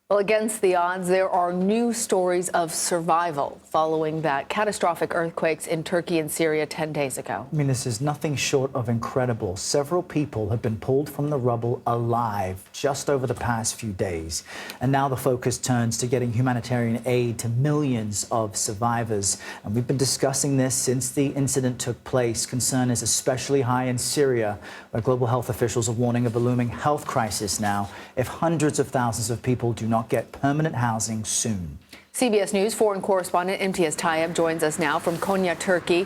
Well, against the odds, there are new stories of survival following that catastrophic earthquakes in Turkey and Syria 10 days ago. I mean, this is nothing short of incredible. Several people have been pulled from the rubble alive just over the past few days. And now the focus turns to getting humanitarian aid to millions of survivors. And we've been discussing this since the incident took place. Concern is especially high in Syria, where global health officials are warning of a looming health crisis now if hundreds of thousands of people do not get permanent housing soon. CBS News foreign correspondent Imtiaz Tyab joins us now from Konya, Turkey.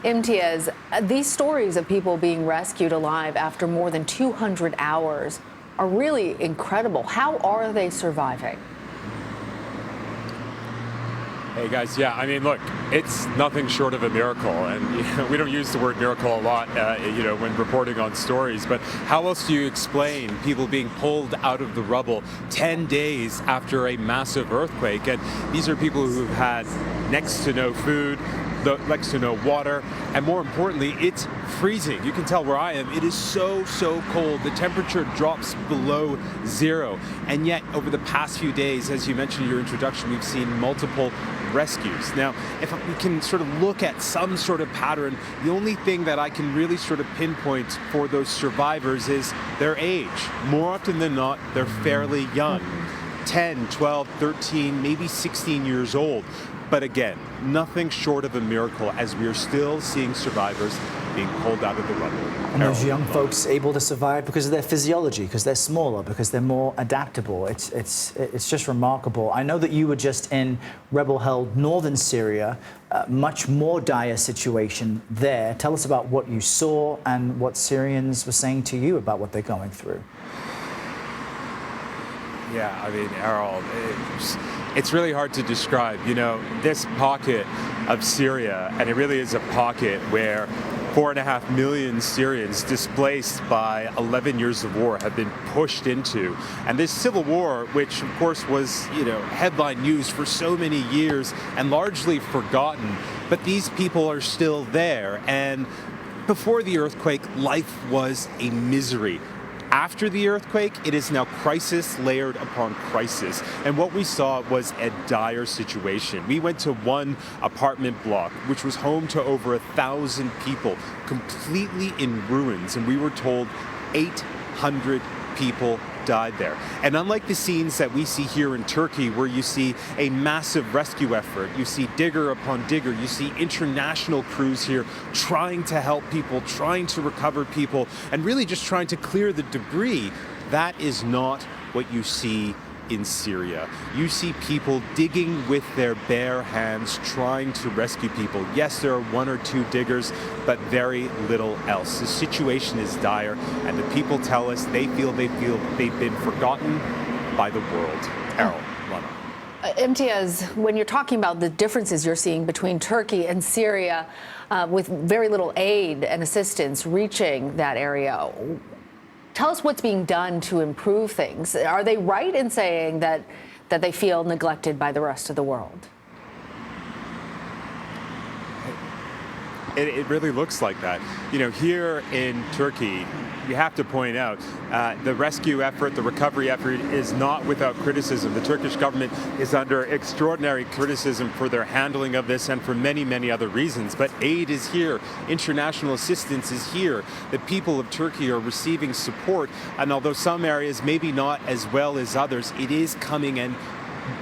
Imtiaz, these stories of people being rescued alive after more than 200 hours are really incredible. How are they surviving? Hey guys, yeah, I mean, look, it's nothing short of a miracle, and we don't use the word miracle a lot, when reporting on stories, but how else do you explain people being pulled out of the rubble 10 days after a massive earthquake? And these are people who've had next to no food, next to no water, and more importantly, it's freezing. You can tell where I am, it is so cold. The temperature drops below zero, and yet over the past few days, as you mentioned in your introduction, we've seen multiple rescues. Now, if we can sort of look at some sort of pattern, the only thing that I can really sort of pinpoint for those survivors is their age. More often than not, they're fairly young, 10, 12, 13, maybe 16 years old. But again, nothing short of a miracle as we are still seeing survivors being pulled out of the rubble. And those young folks able to survive because of their physiology, because they're smaller, because they're more adaptable. It's just remarkable. I know that you were just in Rebelheld, northern Syria, much more dire situation there. Tell us about what you saw and what Syrians were saying to you about what they're going through. Yeah, I mean, Errol, it's really hard to describe. You know, this pocket of Syria, and it really is a pocket where 4.5 million Syrians displaced by 11 years of war have been pushed into. And this civil war, which of course was, headline news for so many years and largely forgotten, but these people are still there. And before the earthquake, life was a misery. After the earthquake, it is now crisis layered upon crisis. And what we saw was a dire situation. We went to one apartment block, which was home to over 1,000 people, completely in ruins. And we were told 800 people died there. And unlike the scenes that we see here in Turkey, where you see a massive rescue effort, you see digger upon digger, you see international crews here trying to help people, trying to recover people, and really just trying to clear the debris, that is not what you see in Syria. You see people digging with their bare hands, trying to rescue people. Yes, there are one or two diggers, but very little else. The situation is dire, and the people tell us they feel they've been forgotten by the world. Errol, Lana. Imtiaz, when you're talking about the differences you're seeing between Turkey and Syria, with very little aid and assistance reaching that area, tell us what's being done to improve things. Are they right in saying that they feel neglected by the rest of the world? It really looks like that. Here in Turkey, you have to point out the rescue effort, the recovery effort is not without criticism. The Turkish government is under extraordinary criticism for their handling of this and for many, many other reasons. But aid is here. International assistance is here. The people of Turkey are receiving support. And although some areas maybe not as well as others, it is coming, and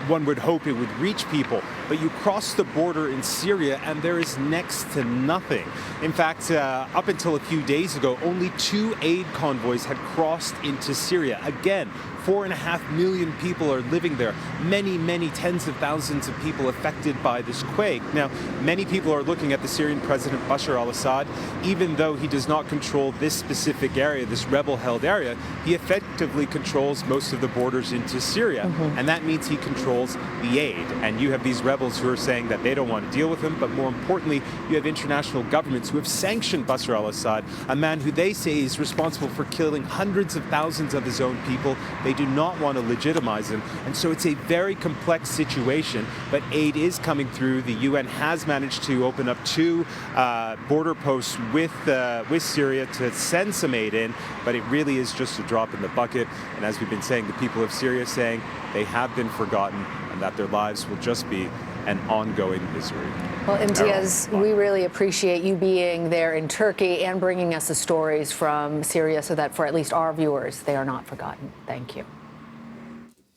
one would hope it would reach people. But you cross the border in Syria and there is next to nothing. In fact, up until a few days ago, only 2 aid convoys had crossed into Syria. Again, 4.5 million people are living there. Many tens of thousands of people affected by this quake. Now, many people are looking at the Syrian President Bashar al-Assad. Even though he does not control this specific area, this rebel-held area, he effectively controls most of the borders into Syria. And that means he controls the aid. And you have these rebels who are saying that they don't want to deal with him, but more importantly, you have international governments who have sanctioned Bashar al-Assad, a man who they say is responsible for killing hundreds of thousands of his own people. They do not want to legitimize him. And so it's a very complex situation, but aid is coming through. The UN has managed to open up 2 border posts with Syria to send some aid in, but it really is just a drop in the bucket. And as we've been saying, the people of Syria saying they have been forgotten and that their lives will just be an ongoing misery. Well, Imtiaz, we really appreciate you being there in Turkey and bringing us the stories from Syria so that for at least our viewers, they are not forgotten. Thank you.